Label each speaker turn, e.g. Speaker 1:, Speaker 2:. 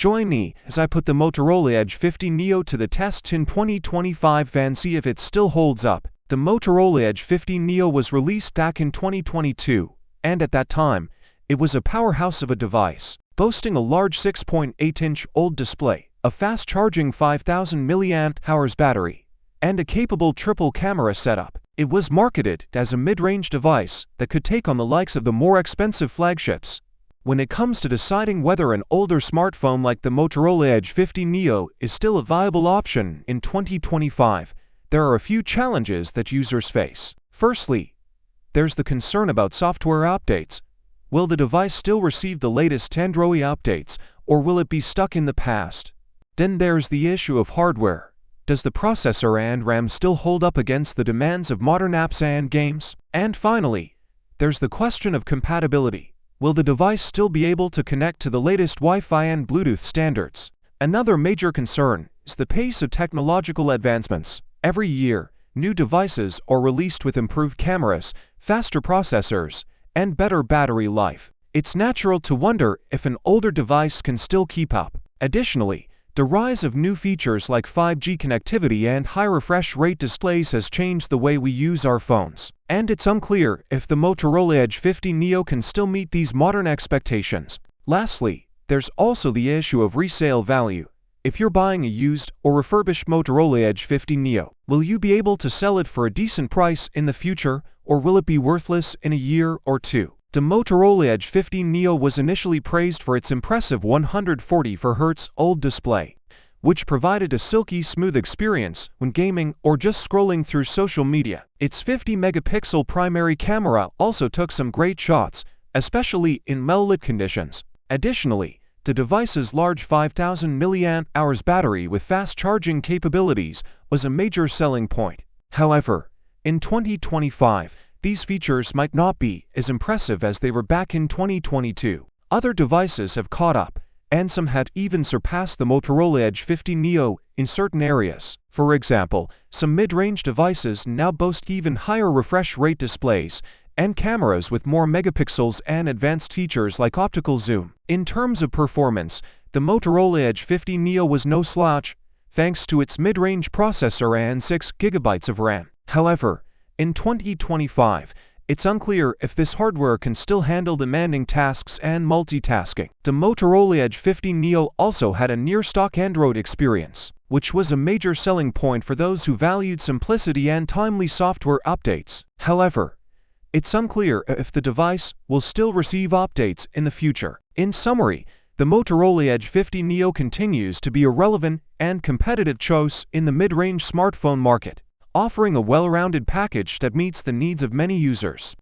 Speaker 1: Join me as I put the Motorola Edge 50 Neo to the test in 2025 and see if it still holds up. The Motorola Edge 50 Neo was released back in 2022, and at that time, it was a powerhouse of a device, boasting a large 6.8-inch OLED display, a fast-charging 5,000 mAh battery, and a capable triple-camera setup. It was marketed as a mid-range device that could take on the likes of the more expensive flagships. When it comes to deciding whether an older smartphone like the Motorola Edge 50 Neo is still a viable option in 2025, there are a few challenges that users face. Firstly, there's the concern about software updates. Will the device still receive the latest Android updates, or will it be stuck in the past? Then there's the issue of hardware. Does the processor and RAM still hold up against the demands of modern apps and games? And finally, there's the question of compatibility. Will the device still be able to connect to the latest Wi-Fi and Bluetooth standards? Another major concern is the pace of technological advancements. Every year, new devices are released with improved cameras, faster processors, and better battery life. It's natural to wonder if an older device can still keep up. Additionally, the rise of new features like 5G connectivity and high refresh rate displays has changed the way we use our phones, and it's unclear if the Motorola Edge 50 Neo can still meet these modern expectations. Lastly, there's also the issue of resale value. If you're buying a used or refurbished Motorola Edge 50 Neo, will you be able to sell it for a decent price in the future, or will it be worthless in a year or two? The Motorola Edge 50 Neo was initially praised for its impressive 144Hz OLED display, which provided a silky smooth experience when gaming or just scrolling through social media. Its 50-megapixel primary camera also took some great shots, especially in well-lit conditions. Additionally, the device's large 5,000 mAh battery with fast charging capabilities was a major selling point. However, in 2025, these features might not be as impressive as they were back in 2022. Other devices have caught up, and some had even surpassed the Motorola Edge 50 Neo in certain areas. For example, some mid-range devices now boast even higher refresh rate displays and cameras with more megapixels and advanced features like optical zoom. In terms of performance, the Motorola Edge 50 Neo was no slouch, thanks to its mid-range processor and 6GB of RAM. However, in 2025, it's unclear if this hardware can still handle demanding tasks and multitasking. The Motorola Edge 50 Neo also had a near-stock Android experience, which was a major selling point for those who valued simplicity and timely software updates. However, it's unclear if the device will still receive updates in the future. In summary, the Motorola Edge 50 Neo continues to be a relevant and competitive choice in the mid-range smartphone market, offering a well-rounded package that meets the needs of many users.